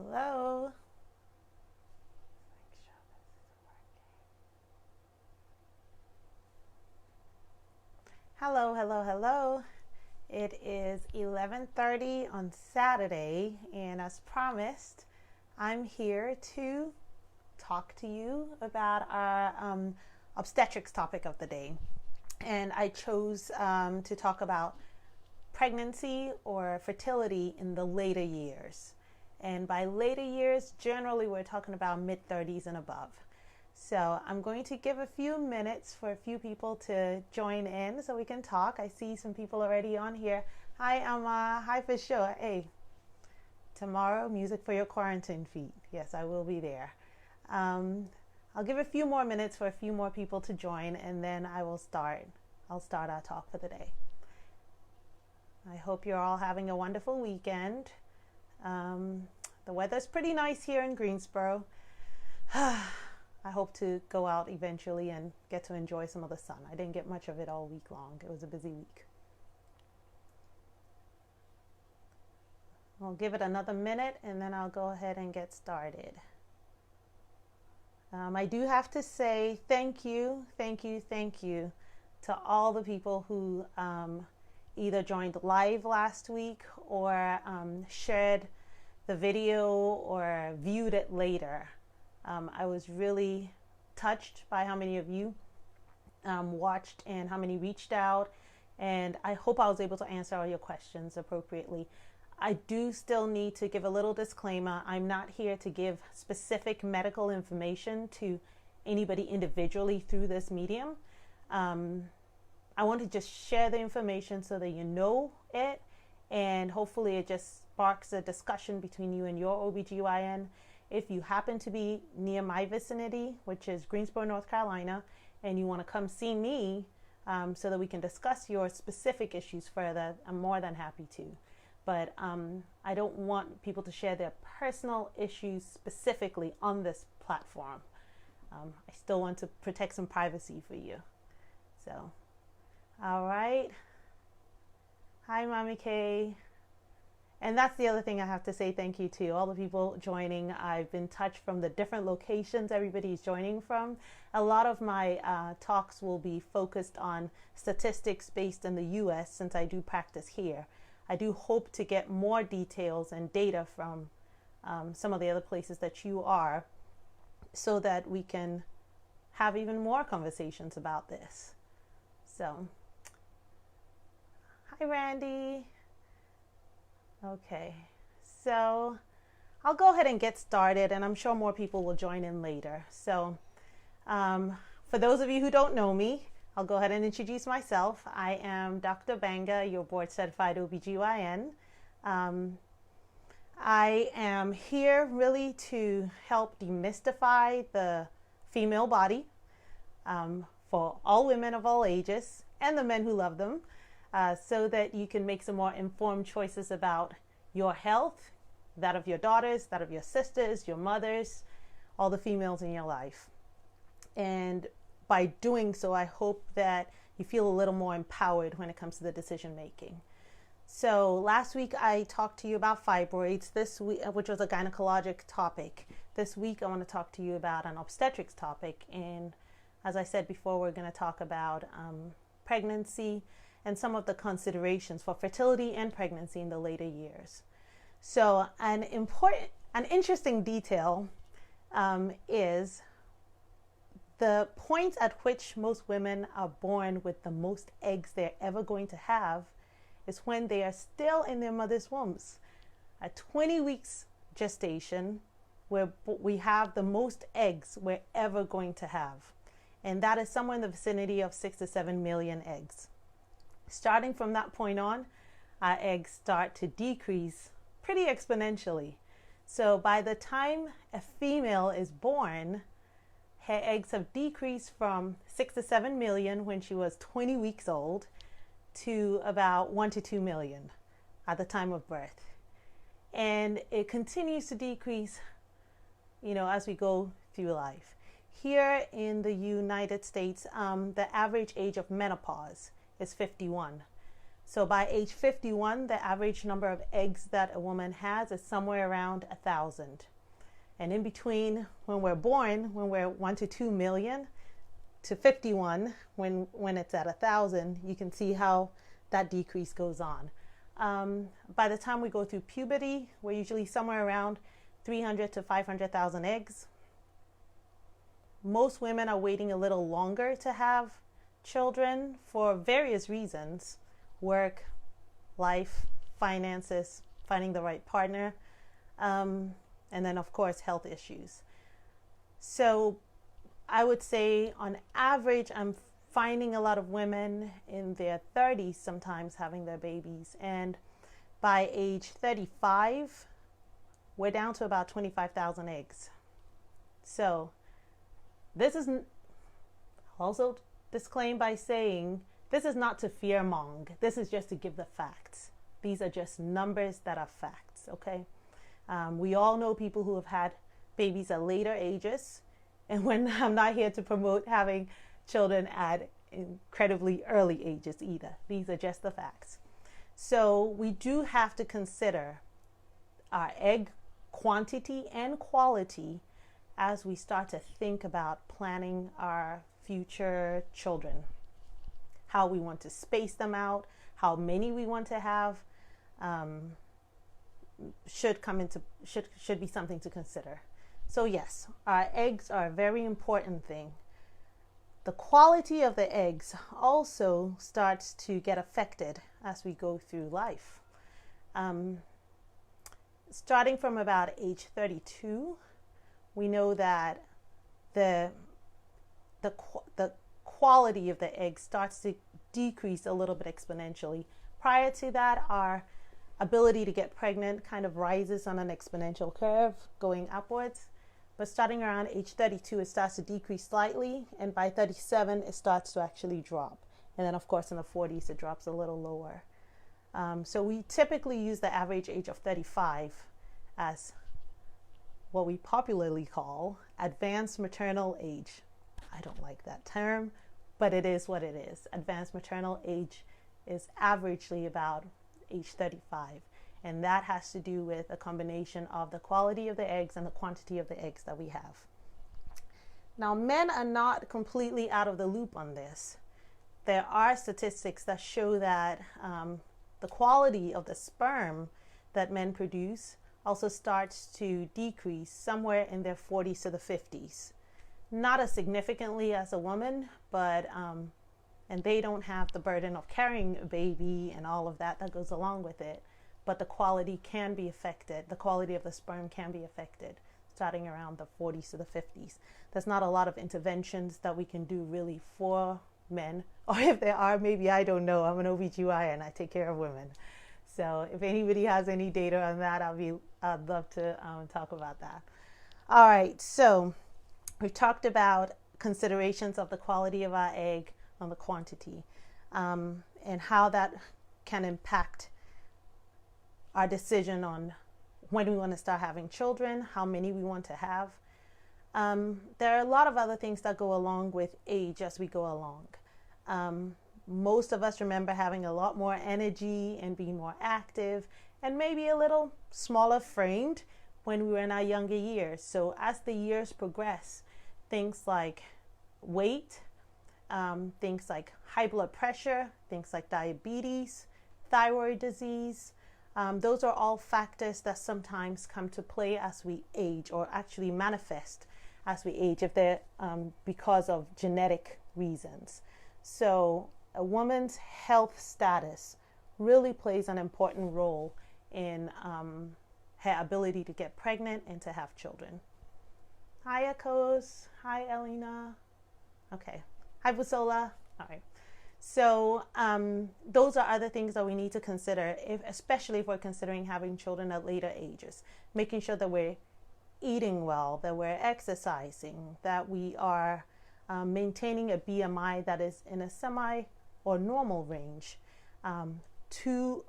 Hello. Hello, hello, hello. It is 11:30 on Saturday, and as promised, I'm here to talk to you about our obstetrics topic of the day. And I chose to talk about pregnancy or fertility in the later years. And by later years, generally we're talking about mid 30s and above. So I'm going to give a few minutes for a few people to join in so we can talk. I see some people already on here. Hi, Emma. Hi, for sure. Hey, tomorrow, music for your quarantine feet. Yes, I will be there. Um, I'll give a few more minutes for a few more people to join, and then I will start. I'll start our talk for the day. I hope you're all having a wonderful weekend. Um, the weather's pretty nice here in Greensboro. I hope to go out eventually and get to enjoy some of the sun. I didn't get much of it all week long. It was a busy week. I'll give it another minute and then I'll go ahead and get started. I do have to say thank you to all the people who either joined live last week or shared the video or viewed it later. I was really touched by how many of you watched and how many reached out, and I hope I was able to answer all your questions appropriately. I do still need to give a little disclaimer. I'm not here to give specific medical information to anybody individually through this medium. I want to just share the information so that you know it, and hopefully it just sparks a discussion between you and your OBGYN. If you happen to be near my vicinity, which is Greensboro, North Carolina, and you want to come see me so that we can discuss your specific issues further, I'm more than happy to. But I don't want people to share their personal issues specifically on this platform. I still want to protect some privacy for you. So, all right. Hi, Mommy Kay. And that's the other thing I have to say thank you to all the people joining. I've been touched from the different locations everybody's joining from. A lot of my talks will be focused on statistics based in the US since I do practice here. I do hope to get more details and data from some of the other places that you are so that we can have even more conversations about this. So, hi, Randy. Okay, so I'll go ahead and get started, and I'm sure more people will join in later. So for those of you who don't know me, I'll go ahead and introduce myself. I am Dr. Banga, your board certified OBGYN. I am here really to help demystify the female body for all women of all ages and the men who love them. So that you can make some more informed choices about your health, that of your daughters, that of your sisters, your mothers, all the females in your life. And by doing so, I hope that you feel a little more empowered when it comes to the decision making. So last week I talked to you about fibroids, this week, which was a gynecologic topic. This week I want to talk to you about an obstetrics topic. And as I said before, we're going to talk about pregnancy and some of the considerations for fertility and pregnancy in the later years. So an interesting detail is the point at which most women are born with the most eggs they're ever going to have is when they are still in their mother's wombs. At 20 weeks gestation, where we have the most eggs we're ever going to have. And that is somewhere in the vicinity of 6 to 7 million eggs. Starting from that point on, our eggs start to decrease pretty exponentially. So by the time a female is born, her eggs have decreased from 6 to 7 million when she was 20 weeks old to about 1 to 2 million at the time of birth. And it continues to decrease, as we go through life. Here in the United States, the average age of menopause is 51. So by age 51, the average number of eggs that a woman has is somewhere around 1,000. And in between, when we're born, when we're 1 to 2 million, to 51, when it's at 1,000, you can see how that decrease goes on. By the time we go through puberty, we're usually somewhere around 300 to 500,000 eggs. Most women are waiting a little longer to have children for various reasons: work, life, finances, finding the right partner, and then of course health issues. So I would say on average, I'm finding a lot of women in their 30s sometimes having their babies, and by age 35 we're down to about 25,000 eggs. So this is also disclaimed by saying this is not to fearmong. This is just to give the facts. These are just numbers that are facts, okay? We all know people who have had babies at later ages, and I'm not here to promote having children at incredibly early ages either. These are just the facts. So we do have to consider our egg quantity and quality as we start to think about planning our future children. How we want to space them out, how many we want to have, should be something to consider. So yes, our eggs are a very important thing. The quality of the eggs also starts to get affected as we go through life. Starting from about age 32, we know that the quality of the egg starts to decrease a little bit exponentially. Prior to that, our ability to get pregnant kind of rises on an exponential curve going upwards. But starting around age 32, it starts to decrease slightly, and by 37, it starts to actually drop. And then, of course, in the 40s, it drops a little lower. So we typically use the average age of 35 as what we popularly call advanced maternal age. I don't like that term, but it is what it is. Advanced maternal age is averagely about age 35. And that has to do with a combination of the quality of the eggs and the quantity of the eggs that we have. Now, men are not completely out of the loop on this. There are statistics that show that the quality of the sperm that men produce also starts to decrease somewhere in their 40s to the 50s. Not as significantly as a woman, but and they don't have the burden of carrying a baby and all of that goes along with it. But the quality can be affected. The quality of the sperm can be affected starting around the 40s to the 50s. There's not a lot of interventions that we can do really for men, or if there are, maybe I don't know. I'm an OBGYN, I take care of women. So if anybody has any data on that, I'd love to talk about that. All right, so we've talked about considerations of the quality of our egg on the quantity, and how that can impact our decision on when we want to start having children, how many we want to have. There are a lot of other things that go along with age as we go along. Most of us remember having a lot more energy and being more active and maybe a little smaller framed when we were in our younger years. So as the years progress, things like weight, things like high blood pressure, things like diabetes, thyroid disease, those are all factors that sometimes come to play as we age, or actually manifest as we age if they're because of genetic reasons. So a woman's health status really plays an important role in her ability to get pregnant and to have children. Hi, Akos. Hi, Elena. Okay. Hi, Busola. All right. So those are other things that we need to consider, especially if we're considering having children at later ages. Making sure that we're eating well, that we're exercising, that we are maintaining a BMI that is in a semi or normal range. Too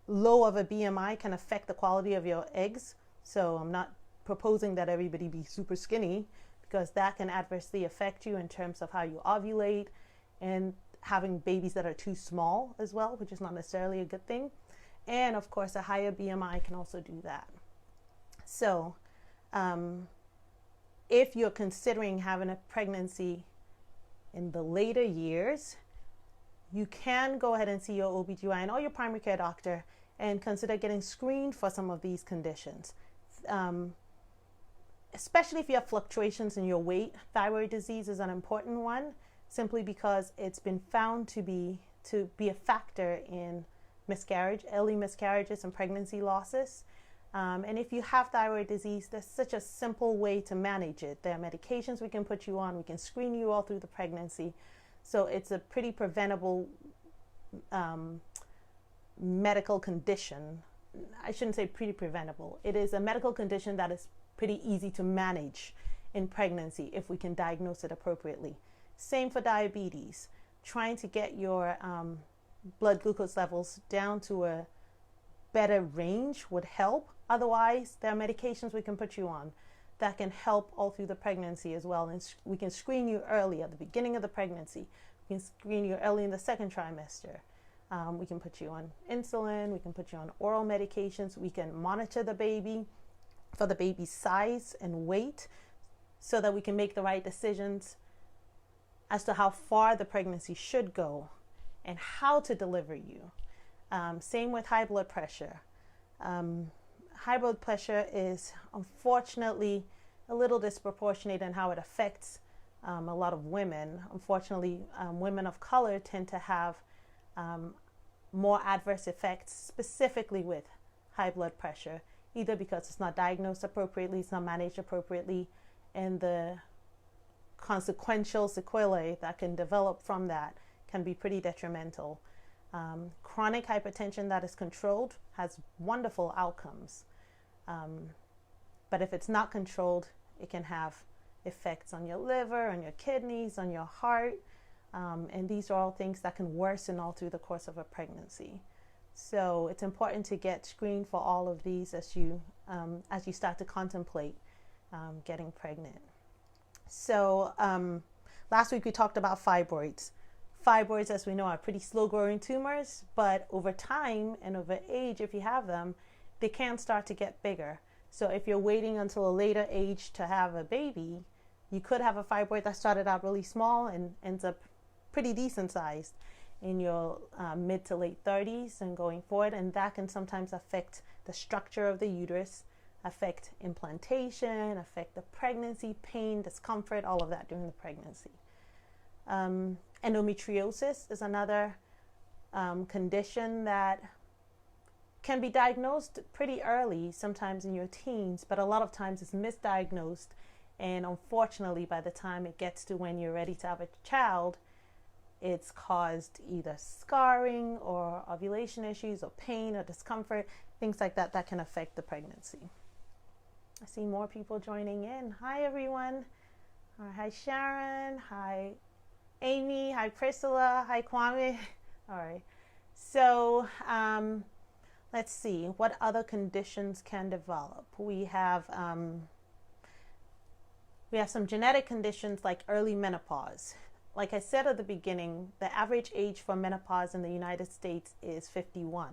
low of a BMI can affect the quality of your eggs. So I'm not proposing that everybody be super skinny, because that can adversely affect you in terms of how you ovulate and having babies that are too small as well, which is not necessarily a good thing. And of course, a higher BMI can also do that. So if you're considering having a pregnancy in the later years, you can go ahead and see your OBGYN or your primary care doctor and consider getting screened for some of these conditions. Especially if you have fluctuations in your weight, thyroid disease is an important one, simply because it's been found to be a factor in miscarriage, early miscarriages and pregnancy losses. And if you have thyroid disease, there's such a simple way to manage it. There are medications we can put you on. We can screen you all through the pregnancy. So it's a pretty preventable medical condition. I shouldn't say pretty preventable. It is a medical condition that is pretty easy to manage in pregnancy if we can diagnose it appropriately. Same for diabetes. Trying to get your blood glucose levels down to a better range would help. Otherwise, there are medications we can put you on that can help all through the pregnancy as well. And we can screen you early at the beginning of the pregnancy. We can screen you early in the second trimester. We can put you on insulin. We can put you on oral medications. We can monitor the baby for the baby's size and weight so that we can make the right decisions as to how far the pregnancy should go and how to deliver you. Same with high blood pressure. High blood pressure is unfortunately a little disproportionate in how it affects a lot of women. Unfortunately, women of color tend to have more adverse effects, specifically with high blood pressure, either because it's not diagnosed appropriately, it's not managed appropriately, and the consequential sequelae that can develop from that can be pretty detrimental. Chronic hypertension that is controlled has wonderful outcomes. But if it's not controlled, it can have effects on your liver, on your kidneys, on your heart. And these are all things that can worsen all through the course of a pregnancy. So it's important to get screened for all of these as you start to contemplate getting pregnant. So last week we talked about fibroids. Fibroids, as we know, are pretty slow-growing tumors, but over time and over age, if you have them, they can start to get bigger. So if you're waiting until a later age to have a baby, you could have a fibroid that started out really small and ends up pretty decent sized in your mid to late 30s and going forward, and that can sometimes affect the structure of the uterus, affect implantation, affect the pregnancy, pain, discomfort, all of that during the pregnancy. Endometriosis is another condition that can be diagnosed pretty early, sometimes in your teens, but a lot of times it's misdiagnosed, and unfortunately by the time it gets to when you're ready to have a child, it's caused either scarring or ovulation issues or pain or discomfort, things like that that can affect the pregnancy. I see more people joining in. Hi everyone. Hi Sharon. Hi Amy. Hi Priscilla. Hi Kwame. All right. So let's see what other conditions can develop. We have some genetic conditions like early menopause. Like I said at the beginning, the average age for menopause in the United States is 51.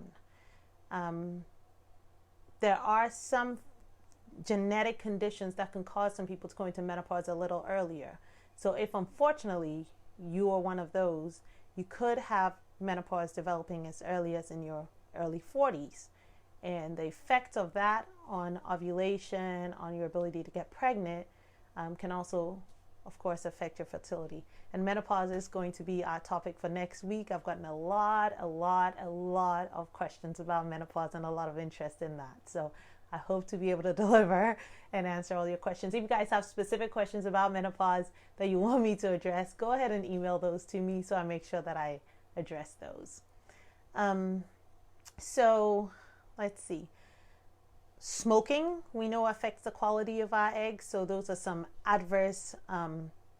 There are some genetic conditions that can cause some people to go into menopause a little earlier. So if unfortunately you are one of those, you could have menopause developing as early as in your early 40s. And the effects of that on ovulation, on your ability to get pregnant, can also, of course, affect your fertility. And menopause is going to be our topic for next week. I've gotten a lot of questions about menopause and a lot of interest in that. So I hope to be able to deliver and answer all your questions. If you guys have specific questions about menopause that you want me to address, go ahead and email those to me so I make sure that I address those. So let's see. Smoking, we know, affects the quality of our eggs. So those are some adverse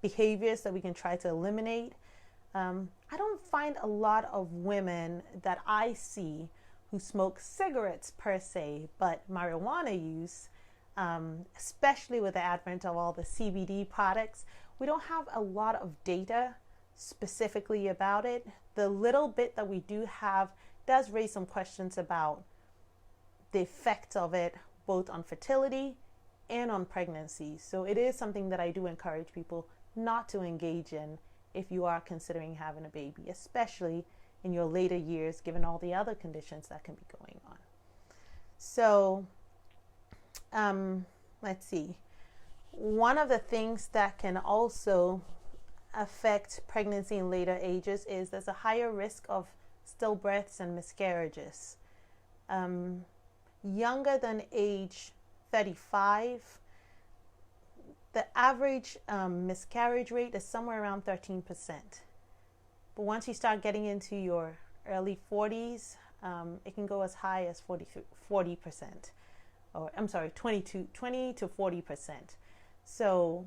behaviors that we can try to eliminate. I don't find a lot of women that I see who smoke cigarettes per se, but marijuana use, especially with the advent of all the CBD products, we don't have a lot of data. specifically about it. The little bit that we do have does raise some questions about the effects of it, both on fertility and on pregnancy. So it is something that I do encourage people not to engage in if you are considering having a baby, especially in your later years, given all the other conditions that can be going on. So let's see. One of the things that can also affect pregnancy in later ages is there's a higher risk of stillbirths and miscarriages. Younger than age 35, the average miscarriage rate is somewhere around 13%. But once you start getting into your early 40s, it can go as high as 40%. Or I'm sorry, 20 to 40%. So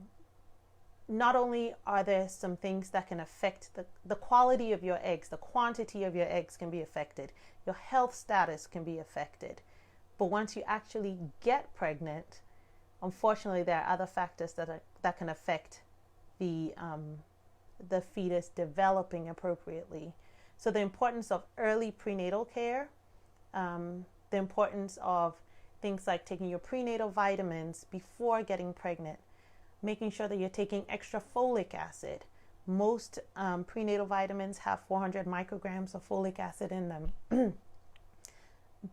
not only are there some things that can affect the quality of your eggs, the quantity of your eggs can be affected, your health status can be affected. But once you actually get pregnant, unfortunately, there are other factors that can affect the fetus developing appropriately. So the importance of early prenatal care, the importance of things like taking your prenatal vitamins before getting pregnant, making sure that you're taking extra folic acid. Most prenatal vitamins have 400 micrograms of folic acid in them.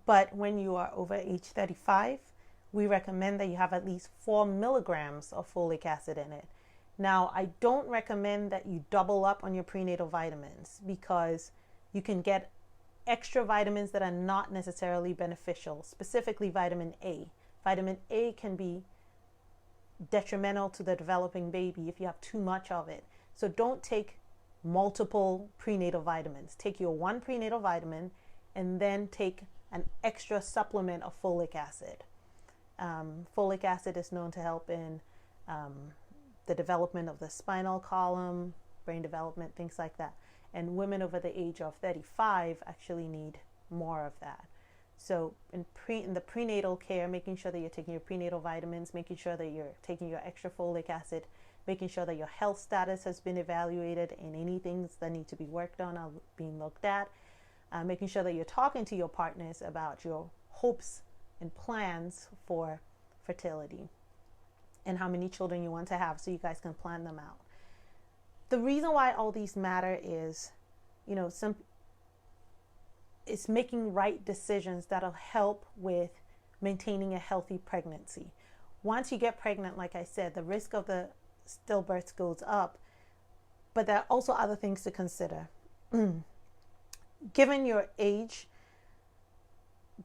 But when you are over age 35, we recommend that you have at least 4 milligrams of folic acid in it. Now, I don't recommend that you double up on your prenatal vitamins because you can get extra vitamins that are not necessarily beneficial, specifically vitamin A. Vitamin A can be detrimental to the developing baby if you have too much of it. So don't take multiple prenatal vitamins. Take your one prenatal vitamin and then take an extra supplement of folic acid. Folic acid is known to help in the development of the spinal column, brain development, things like that. And women over the age of 35 actually need more of that. So in the prenatal care, making sure that you're taking your prenatal vitamins, making sure that you're taking your extra folic acid, making sure that your health status has been evaluated and any things that need to be worked on are being looked at, making sure that you're talking to your partners about your hopes and plans for fertility and how many children you want to have so you guys can plan them out. The reason why all these matter is, it's making right decisions that'll help with maintaining a healthy pregnancy. Once you get pregnant, like I said, the risk of the stillbirths goes up, but there are also other things to consider. Given your age,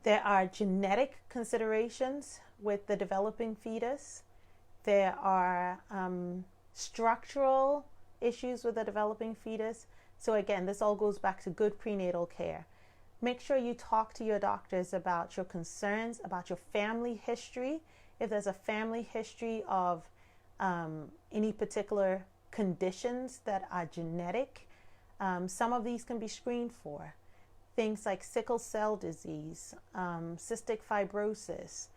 there are genetic considerations with the developing fetus. There are structural issues with the developing fetus. So again, this all goes back to good prenatal care. Make sure you talk to your doctors about your concerns, about your family history. If there's a family history of any particular conditions that are genetic, some of these can be screened for. Things like sickle cell disease, cystic fibrosis,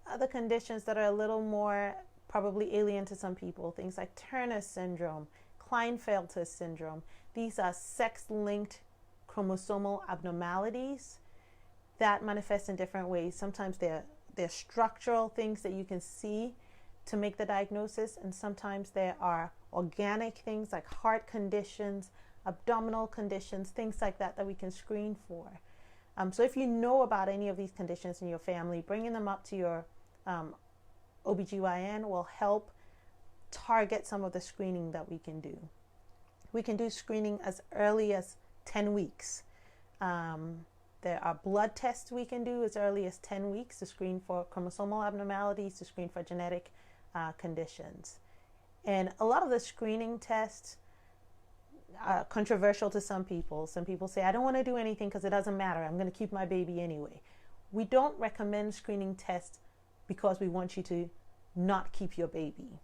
other conditions that are a little more probably alien to some people, things like Turner syndrome, Klinefelter syndrome. These are sex-linked chromosomal abnormalities that manifest in different ways. Sometimes they're structural things that you can see to make the diagnosis, and sometimes there are organic things like heart conditions, abdominal conditions, things like that we can screen for. So if you know about any of these conditions in your family, bringing them up to your OBGYN will help target some of the screening that we can do. We can do screening as early as 10 weeks. There are blood tests we can do as early as 10 weeks to screen for chromosomal abnormalities, to screen for genetic conditions. And a lot of the screening tests are controversial to some people. Some people say, I don't want to do anything because it doesn't matter. I'm going to keep my baby anyway. We don't recommend screening tests because we want you to not keep your baby.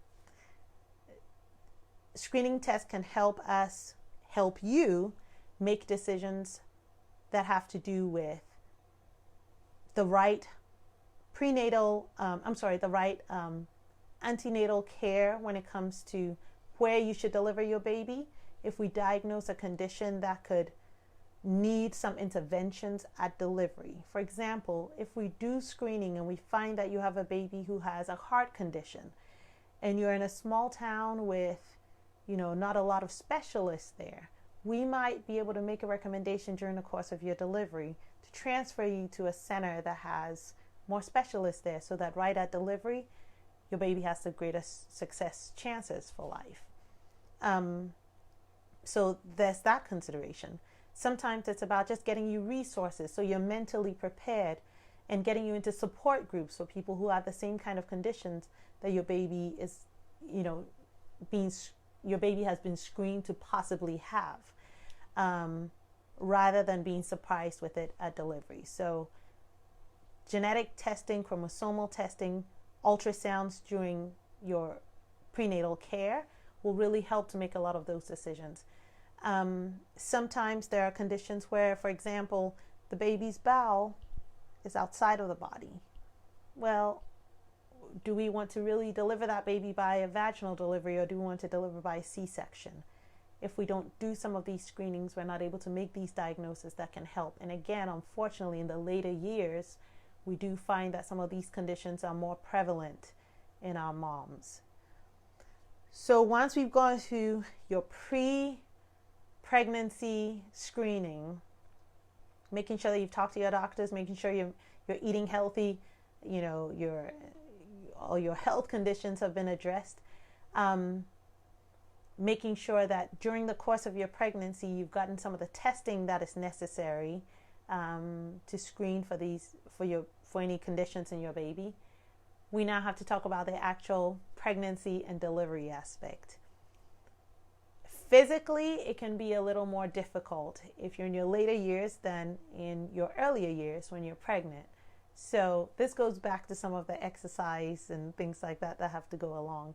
Screening tests can help you make decisions that have to do with the right antenatal care when it comes to where you should deliver your baby. If we diagnose a condition that could need some interventions at delivery. For example, if we do screening and we find that you have a baby who has a heart condition and you're in a small town with, not a lot of specialists there, we might be able to make a recommendation during the course of your delivery to transfer you to a center that has more specialists there, so that right at delivery, your baby has the greatest success chances for life. So there's that consideration. Sometimes it's about just getting you resources so you're mentally prepared, and getting you into support groups for people who have the same kind of conditions that your baby is, your baby has been screened to possibly have, rather than being surprised with it at delivery. So genetic testing, chromosomal testing, ultrasounds during your prenatal care will really help to make a lot of those decisions. Sometimes there are conditions where, for example, the baby's bowel is outside of the body. Well, do we want to really deliver that baby by a vaginal delivery, or do we want to deliver by a C-section? If we don't do some of these screenings, we're not able to make these diagnoses that can help. And again, unfortunately, in the later years, we do find that some of these conditions are more prevalent in our moms. So once we've gone through your pre-pregnancy screening, making sure that you've talked to your doctors, making sure you're eating healthy, all your health conditions have been addressed, making sure that during the course of your pregnancy you've gotten some of the testing that is necessary to screen for any conditions in your baby. We now have to talk about the actual pregnancy and delivery aspect. Physically, it can be a little more difficult if you're in your later years than in your earlier years when you're pregnant. So this goes back to some of the exercise and things like that have to go along.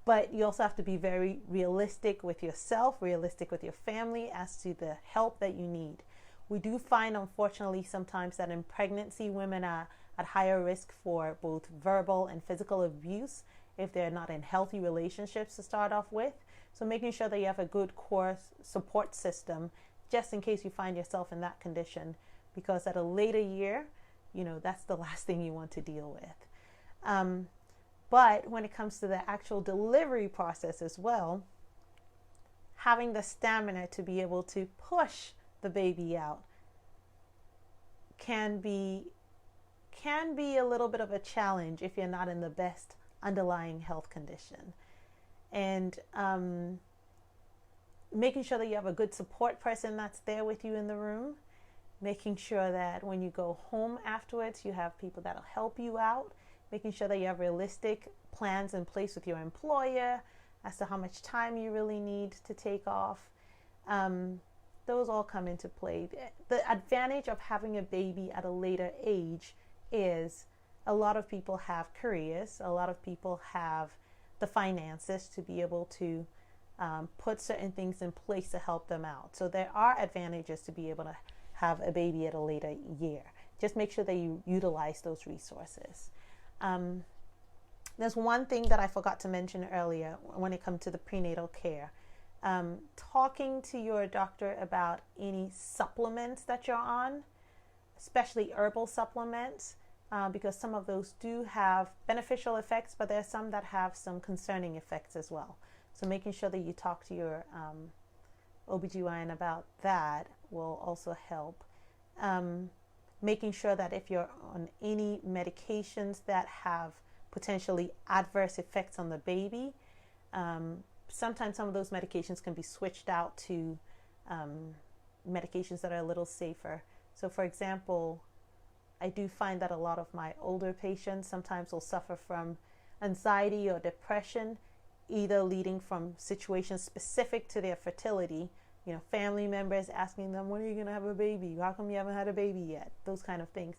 But you also have to be very realistic with yourself, realistic with your family as to the help that you need. We do find, unfortunately, sometimes that in pregnancy, women are at higher risk for both verbal and physical abuse if they're not in healthy relationships to start off with. So making sure that you have a good core support system just in case you find yourself in that condition, because at a later year, that's the last thing you want to deal with. But when it comes to the actual delivery process as well, having the stamina to be able to push the baby out can be a little bit of a challenge if you're not in the best underlying health condition. And making sure that you have a good support person that's there with you in the room, making sure that when you go home afterwards, you have people that'll help you out, making sure that you have realistic plans in place with your employer as to how much time you really need to take off. Those all come into play. The advantage of having a baby at a later age is a lot of people have careers, a lot of people have the finances to be able to put certain things in place to help them out. So there are advantages to be able to have a baby at a later year. Just make sure that you utilize those resources. There's one thing that I forgot to mention earlier when it comes to the prenatal care. Talking to your doctor about any supplements that you're on, especially herbal supplements, because some of those do have beneficial effects, but there are some that have some concerning effects as well. So making sure that you talk to your OBGYN about that will also help. Making sure that if you're on any medications that have potentially adverse effects on the baby, sometimes some of those medications can be switched out to medications that are a little safer. So for example, I do find that a lot of my older patients sometimes will suffer from anxiety or depression, either leading from situations specific to their fertility, family members asking them, when are you going to have a baby? How come you haven't had a baby yet? Those kind of things.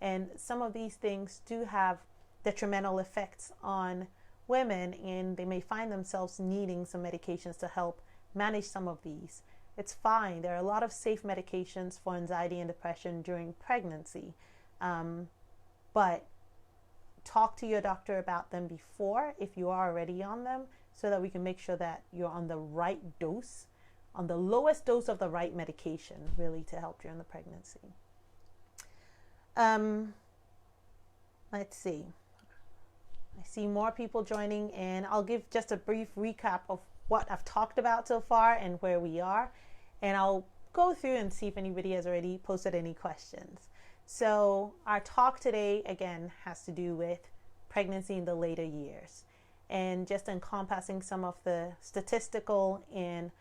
And some of these things do have detrimental effects on women, and they may find themselves needing some medications to help manage some of these. It's fine. There are a lot of safe medications for anxiety and depression during pregnancy. But talk to your doctor about them before, if you are already on them, so that we can make sure that you're on the right dose, on the lowest dose of the right medication, really, to help during the pregnancy. Let's see. I see more people joining, and I'll give just a brief recap of what I've talked about so far and where we are. And I'll go through and see if anybody has already posted any questions. So our talk today, again, has to do with pregnancy in the later years, and just encompassing some of the statistical and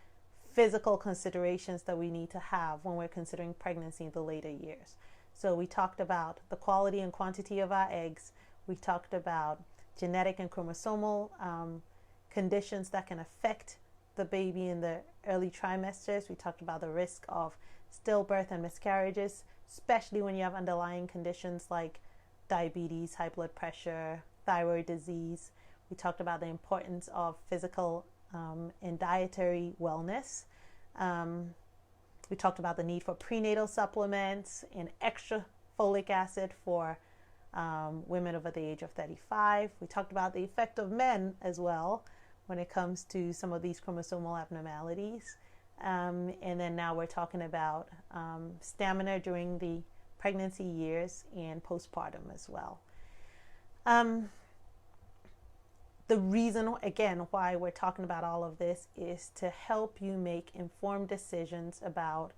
physical considerations that we need to have when we're considering pregnancy in the later years. So we talked about the quality and quantity of our eggs. We talked about genetic and chromosomal conditions that can affect the baby in the early trimesters. We talked about the risk of stillbirth and miscarriages, especially when you have underlying conditions like diabetes, high blood pressure, thyroid disease. We talked about the importance of physical and dietary wellness. We talked about the need for prenatal supplements and extra folic acid for women over the age of 35. We talked about the effect of men as well when it comes to some of these chromosomal abnormalities. And then now we're talking about stamina during the pregnancy years and postpartum as well. The reason, again, why we're talking about all of this is to help you make informed decisions about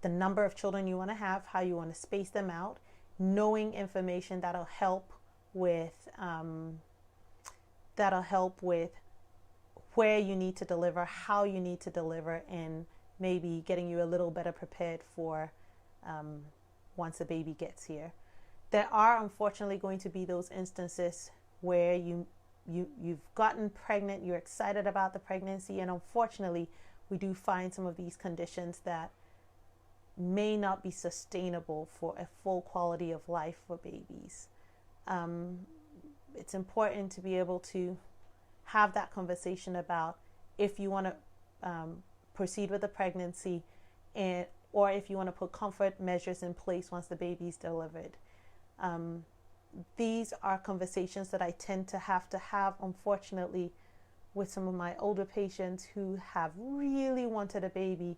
the number of children you want to have, how you want to space them out, knowing information that'll help with where you need to deliver, how you need to deliver, and maybe getting you a little better prepared for once the baby gets here. There are unfortunately going to be those instances where you've gotten pregnant, you're excited about the pregnancy, and unfortunately we do find some of these conditions that may not be sustainable for a full quality of life for babies. It's important to be able to have that conversation about if you want to proceed with the pregnancy, or if you want to put comfort measures in place once the baby's delivered. These are conversations that I tend to have, unfortunately, with some of my older patients who have really wanted a baby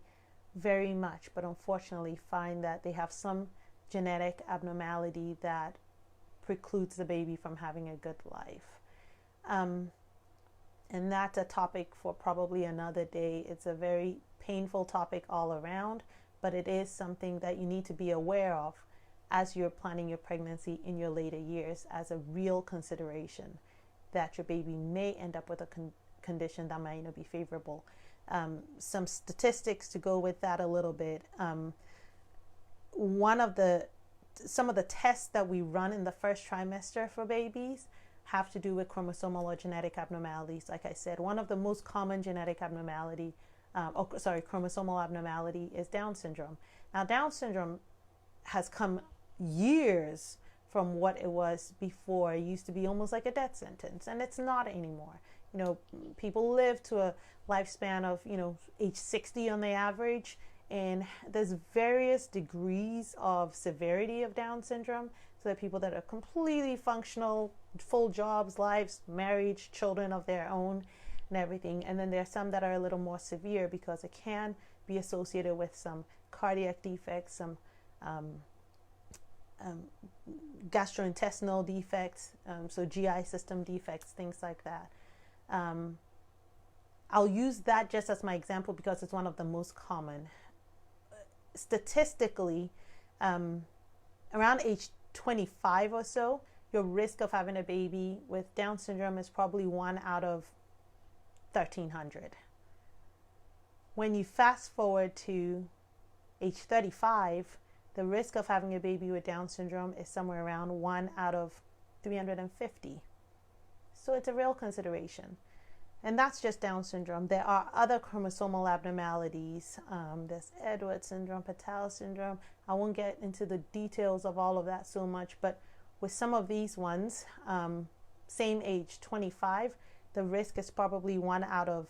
very much, but unfortunately find that they have some genetic abnormality that precludes the baby from having a good life. And that's a topic for probably another day. It's a very painful topic all around, but it is something that you need to be aware of as you're planning your pregnancy in your later years, as a real consideration that your baby may end up with a condition that might not be favorable. Some statistics to go with that a little bit. Some of the tests that we run in the first trimester for babies have to do with chromosomal or genetic abnormalities. Like I said, one of the most common chromosomal abnormality is Down syndrome. Now, Down syndrome has come years from what it was before. It used to be almost like a death sentence, and it's not anymore. People live to a lifespan of, age 60 on the average, and there's various degrees of severity of Down syndrome. So there are people that are completely functional, full jobs, lives, marriage, children of their own, and everything. And then there are some that are a little more severe because it can be associated with some cardiac defects, some gastrointestinal defects, so GI system defects, things like that. I'll use that just as my example because it's one of the most common. Statistically, around age 25 or so, your risk of having a baby with Down syndrome is probably 1 out of 1,300. When you fast forward to age 35, the risk of having a baby with Down syndrome is somewhere around 1 out of 350. So it's a real consideration. And that's just Down syndrome. There are other chromosomal abnormalities. There's Edwards syndrome, Patau syndrome. I won't get into the details of all of that so much, but with some of these ones, same age, 25, the risk is probably 1 out of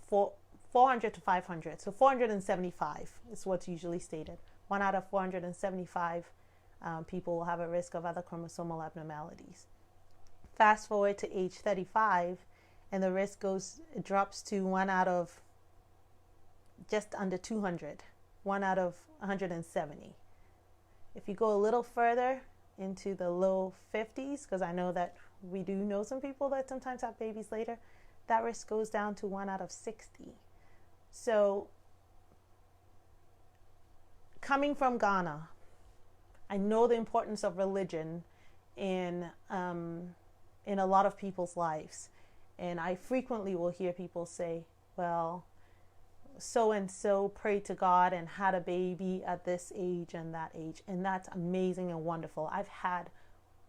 400 to 500. So 475 is what's usually stated. 1 out of 475 people will have a risk of other chromosomal abnormalities. Fast forward to age 35, and the risk drops to 1 out of just under 200, 1 out of 170. If you go a little further into the low 50s, because I know that we do know some people that sometimes have babies later, that risk goes down to 1 out of 60. So coming from Ghana, I know the importance of religion in a lot of people's lives. And I frequently will hear people say, well, so-and-so prayed to God and had a baby at this age and that age. And that's amazing and wonderful. I've had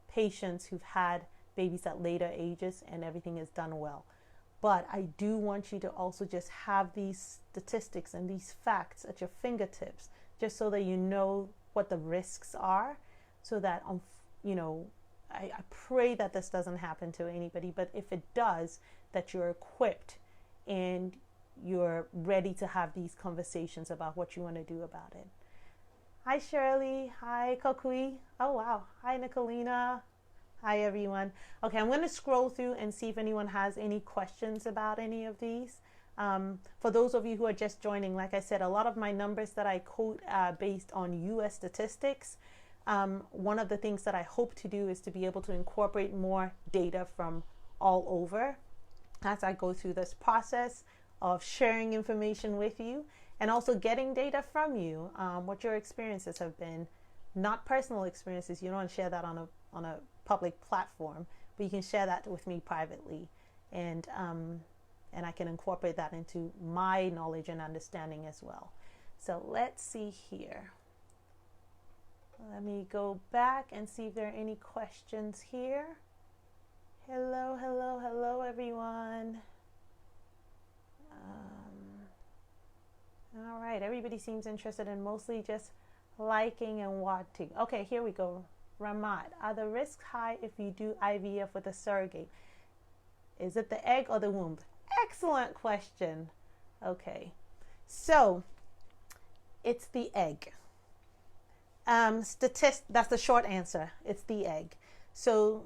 patients who've had babies at later ages and everything is done well. But I do want you to also just have these statistics and these facts at your fingertips, just so that you know what the risks are, so that, I pray that this doesn't happen to anybody, but if it does, that you're equipped and you're ready to have these conversations about what you want to do about it. Hi, Shirley. Hi, Kokui. Oh, wow. Hi, Nicolina. Hi, everyone. Okay, I'm going to scroll through and see if anyone has any questions about any of these. For those of you who are just joining, like I said, a lot of my numbers that I quote are based on U.S. statistics. One of the things that I hope to do is to be able to incorporate more data from all over as I go through this process of sharing information with you and also getting data from you, what your experiences have been, not personal experiences. You don't want to share that on a public platform, but you can share that with me privately, and I can incorporate that into my knowledge and understanding as well. So let's see here. Let me go back and see if there are any questions here. Hello, hello, hello, everyone. All right, everybody seems interested in mostly just liking and wanting. Okay, here we go. Ramat, are the risks high if you do IVF with a surrogate? Is it the egg or the womb? Excellent question. Okay, so it's the egg. That's the short answer. It's the egg. So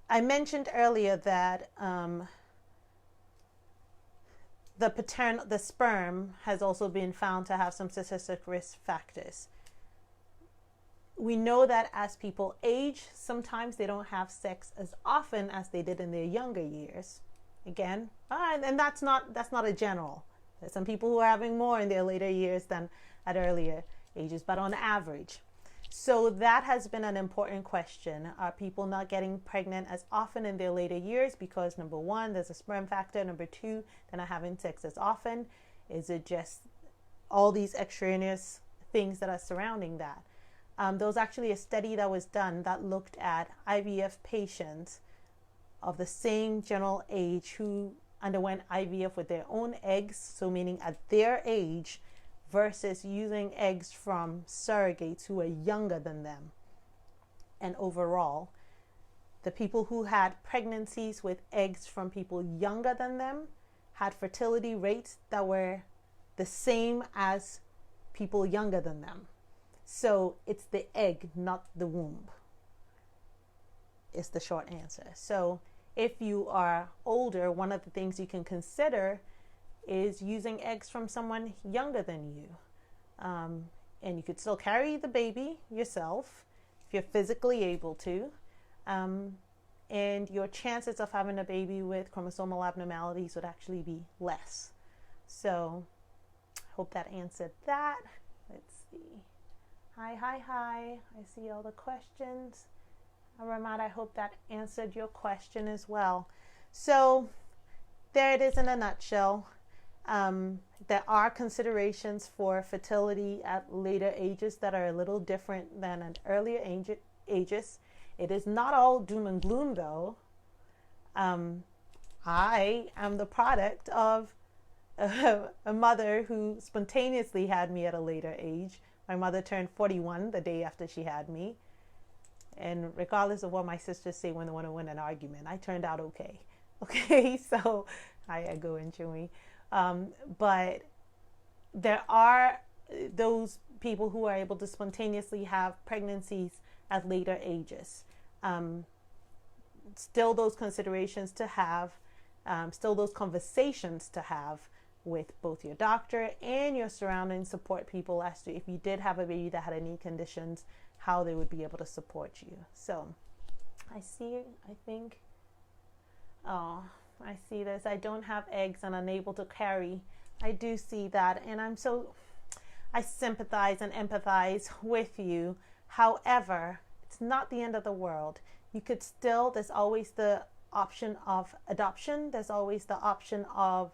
I mentioned earlier that the sperm has also been found to have some statistic risk factors. We know that as people age, sometimes they don't have sex as often as they did in their younger years. Again, and that's not a general. There's some people who are having more in their later years than at earlier ages, but on average. So that has been an important question. Are people not getting pregnant as often in their later years because, number one, there's a sperm factor, number two, they're not having sex as often? Is it just all these extraneous things that are surrounding that? There was actually a study that was done that looked at IVF patients of the same general age who underwent IVF with their own eggs, so meaning at their age, versus using eggs from surrogates who are younger than them. And overall, the people who had pregnancies with eggs from people younger than them had fertility rates that were the same as people younger than them. So it's the egg, not the womb, is the short answer. So if you are older, one of the things you can consider is using eggs from someone younger than you. And you could still carry the baby yourself if you're physically able to. And your chances of having a baby with chromosomal abnormalities would actually be less. So I hope that answered that. Let's see. Hi. I see all the questions. Ramat, I hope that answered your question as well. So there it is in a nutshell. There are considerations for fertility at later ages that are a little different than at earlier ages. It is not all doom and gloom, though. I am the product of a mother who spontaneously had me at a later age. My mother turned 41 the day after she had me. And regardless of what my sisters say when they want to win an argument, I turned out okay. Okay, so I go and Chewy. But there are those people who are able to spontaneously have pregnancies at later ages. Still those considerations to have. still those conversations to have with both your doctor and your surrounding support people as to if you did have a baby that had any conditions, how they would be able to support you. So I see this. I don't have eggs and unable to carry. I do see that, and I sympathize and empathize with you. However, it's not the end of the world. You could still, there's always the option of adoption. There's always the option of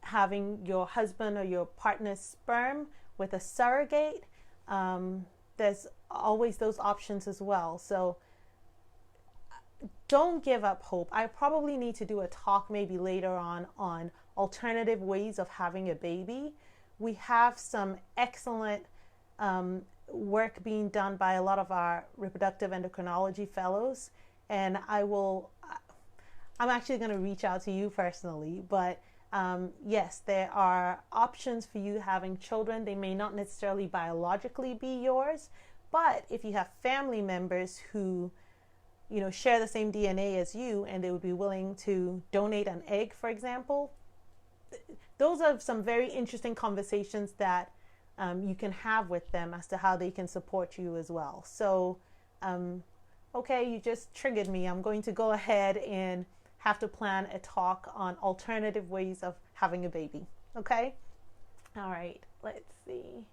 having your husband or your partner's sperm with a surrogate. There's always those options as well. So don't give up hope. I probably need to do a talk maybe later on alternative ways of having a baby. We have some excellent work being done by a lot of our reproductive endocrinology fellows, and I'm actually going to reach out to you personally, but yes, there are options for you having children. They may not necessarily biologically be yours, but if you have family members who, share the same DNA as you and they would be willing to donate an egg, for example, those are some very interesting conversations that you can have with them as to how they can support you as well. So, okay, you just triggered me. I'm going to go ahead and have to plan a talk on alternative ways of having a baby. Okay? All right, let's see.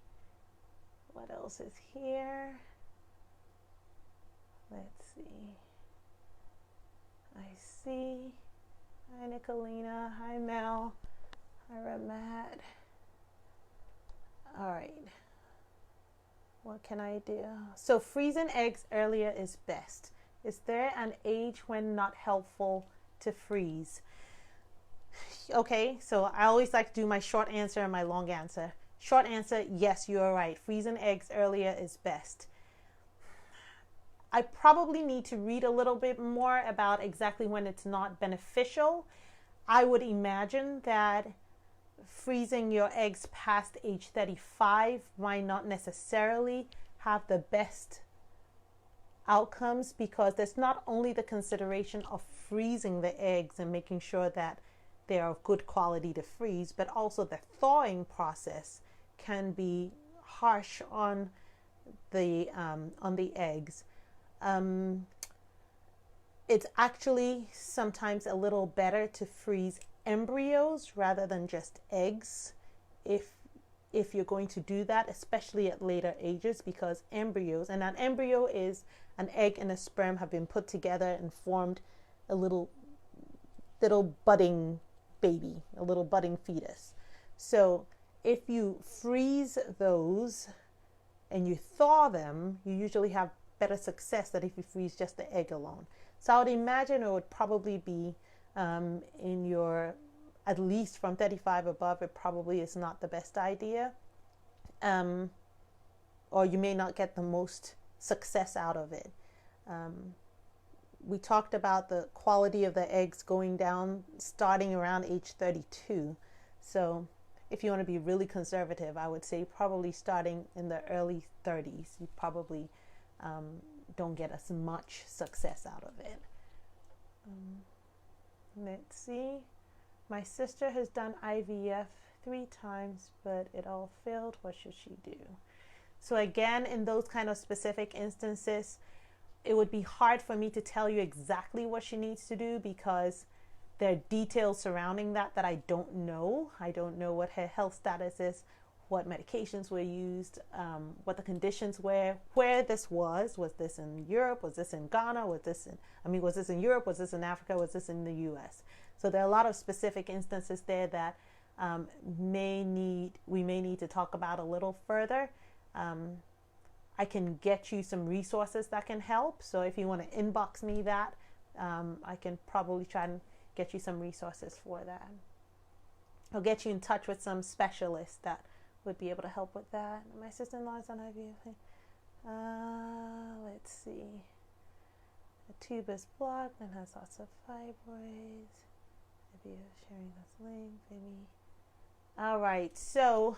What else is here? Let's see. I see. Hi, Nicolina. Hi, Mel. Hi, Ramad. All right. What can I do? So freezing eggs earlier is best. Is there an age when not helpful to freeze? Okay, so I always like to do my short answer and my long answer. Short answer, yes, you are right. Freezing eggs earlier is best. I probably need to read a little bit more about exactly when it's not beneficial. I would imagine that freezing your eggs past age 35 might not necessarily have the best outcomes, because there's not only the consideration of freezing the eggs and making sure that they are of good quality to freeze, but also the thawing process can be harsh on the eggs. It's actually sometimes a little better to freeze embryos rather than just eggs if you're going to do that, especially at later ages, because embryos, and an embryo is an egg and a sperm have been put together and formed a little budding baby, a little budding fetus. So if you freeze those and you thaw them, you usually have better success than if you freeze just the egg alone. So I would imagine it would probably be in your, at least from 35 above, it probably is not the best idea. Or you may not get the most success out of it. We talked about the quality of the eggs going down starting around age 32. So if you want to be really conservative, I would say probably starting in the early 30s, you probably don't get as much success out of it. Let's see. My sister has done IVF 3 times, but it all failed. What should she do? So again, in those kind of specific instances, it would be hard for me to tell you exactly what she needs to do, because there are details surrounding that I don't know. I don't know what her health status is, what medications were used, what the conditions were, where this was. Was this in Europe? Was this in Ghana? Was this in Europe? Was this in Africa? Was this in the US? So there are a lot of specific instances there that we may need to talk about a little further. I can get you some resources that can help. So if you want to inbox me that, I can probably try and get you some resources for that. I'll get you in touch with some specialists that would be able to help with that. My sister-in-law is on IVF. Let's see. The tube is blocked and has lots of fibroids. Maybe sharing this link, maybe. All right. So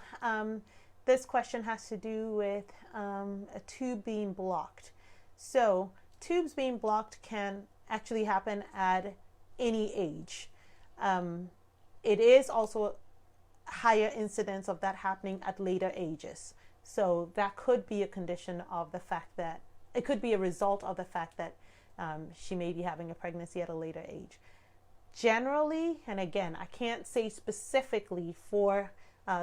this question has to do with a tube being blocked. So tubes being blocked can actually happen at any age. It is also higher incidence of that happening at later ages. So that could be a condition of the fact that it could be a result of the fact that she may be having a pregnancy at a later age. Generally, and again, I can't say specifically for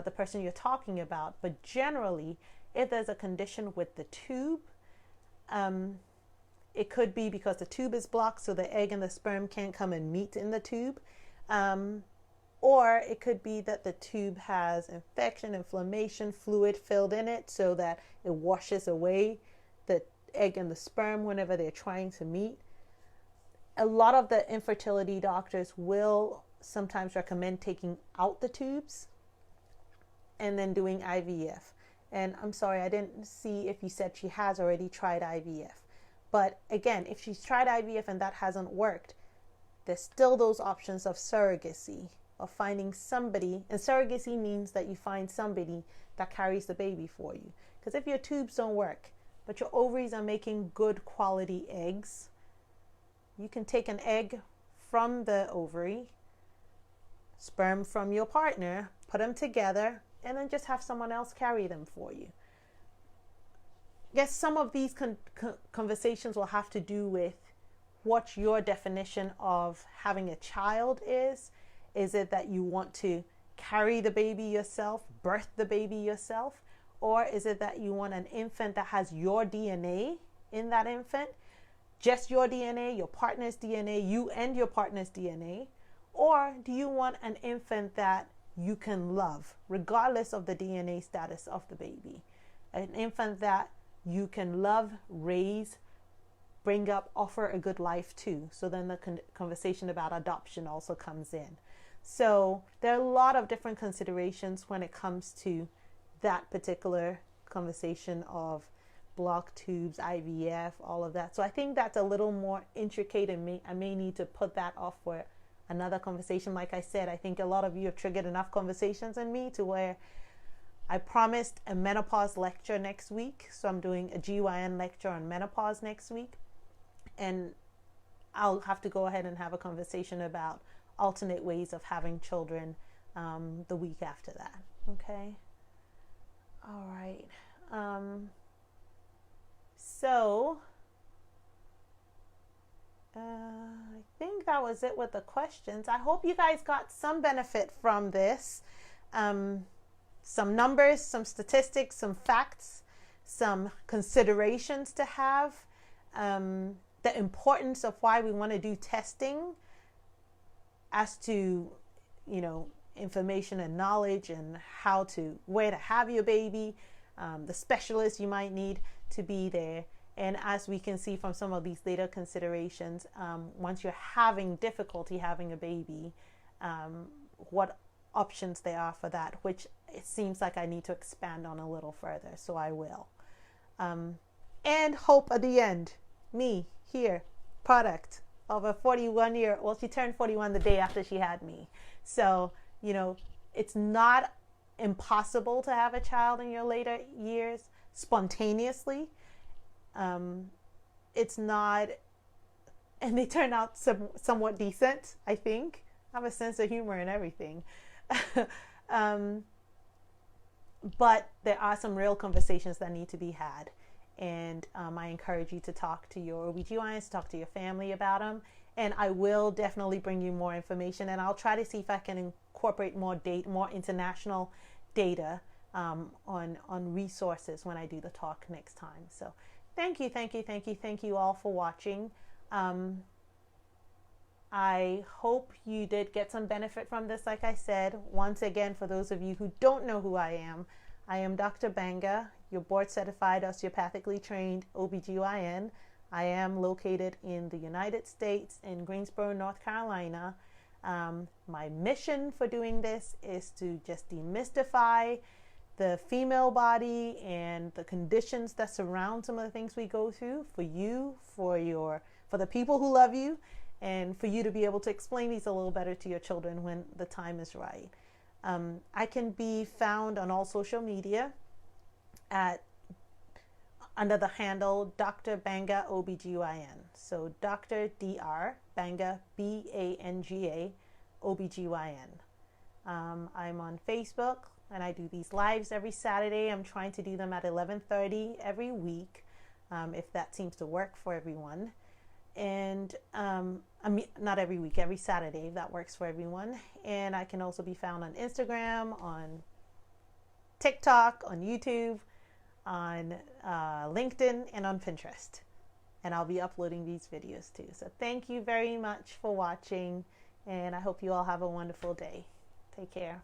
the person you're talking about, but generally, if there's a condition with the tube, it could be because the tube is blocked, so the egg and the sperm can't come and meet in the tube. Or it could be that the tube has infection, inflammation, fluid filled in it so that it washes away the egg and the sperm whenever they're trying to meet. A lot of the infertility doctors will sometimes recommend taking out the tubes and then doing IVF. And I'm sorry, I didn't see if you said she has already tried IVF. But again, if she's tried IVF and that hasn't worked, there's still those options of surrogacy, of finding somebody. And surrogacy means that you find somebody that carries the baby for you. Because if your tubes don't work, but your ovaries are making good quality eggs, you can take an egg from the ovary, sperm from your partner, put them together, and then just have someone else carry them for you. Yes, some of these conversations will have to do with what your definition of having a child is. Is it that you want to carry the baby yourself, birth the baby yourself? Or is it that you want an infant that has your DNA in that infant? Just your DNA, your partner's DNA, you and your partner's DNA? Or do you want an infant that you can love, regardless of the DNA status of the baby? An infant that you can love, raise, bring up, offer a good life to. So then the conversation about adoption also comes in. So there are a lot of different considerations when it comes to that particular conversation of blocked tubes, IVF, all of that. So I think that's a little more intricate, and I may need to put that off for another conversation. Like I said, I think a lot of you have triggered enough conversations in me to where I promised a menopause lecture next week. So I'm doing a GYN lecture on menopause next week. And I'll have to go ahead and have a conversation about alternate ways of having children the week after that. Okay. All right. So I think that was it with the questions. I hope you guys got some benefit from this. Some numbers, some statistics, some facts, some considerations to have. The importance of why we want to do testing as to, information and knowledge and where to have your baby, the specialists you might need to be there. And as we can see from some of these later considerations, once you're having difficulty having a baby, what options there are for that, which it seems like I need to expand on a little further, so I will. And hope at the end, me here, product of a 41-year, well, she turned 41 the day after she had me. So, it's not impossible to have a child in your later years spontaneously. It's not, and they turn out somewhat decent, I think. I have a sense of humor and everything. But there are some real conversations that need to be had. And I encourage you to talk to your OBGYNs, talk to your family about them. And I will definitely bring you more information. And I'll try to see if I can incorporate more international data on resources when I do the talk next time. So thank you all for watching. I hope you did get some benefit from this. Like I said, once again, for those of you who don't know who I am Dr. Banga, your board certified osteopathically trained OBGYN. I am located in the United States in Greensboro, North Carolina. My mission for doing this is to just demystify the female body and the conditions that surround some of the things we go through for you, for the people who love you, and for you to be able to explain these a little better to your children when the time is right. I can be found on all social media under the handle Dr. Banga OBGYN. So Dr. Dr. Banga, Banga, OBGYN. I'm on Facebook, and I do these lives every Saturday. I'm trying to do them at 11:30 every week, if that seems to work for everyone. And I mean, not every week, every Saturday, if that works for everyone. And I can also be found on Instagram, on TikTok, on YouTube, on LinkedIn, and on Pinterest. And I'll be uploading these videos too. So thank you very much for watching, and I hope you all have a wonderful day. Take care.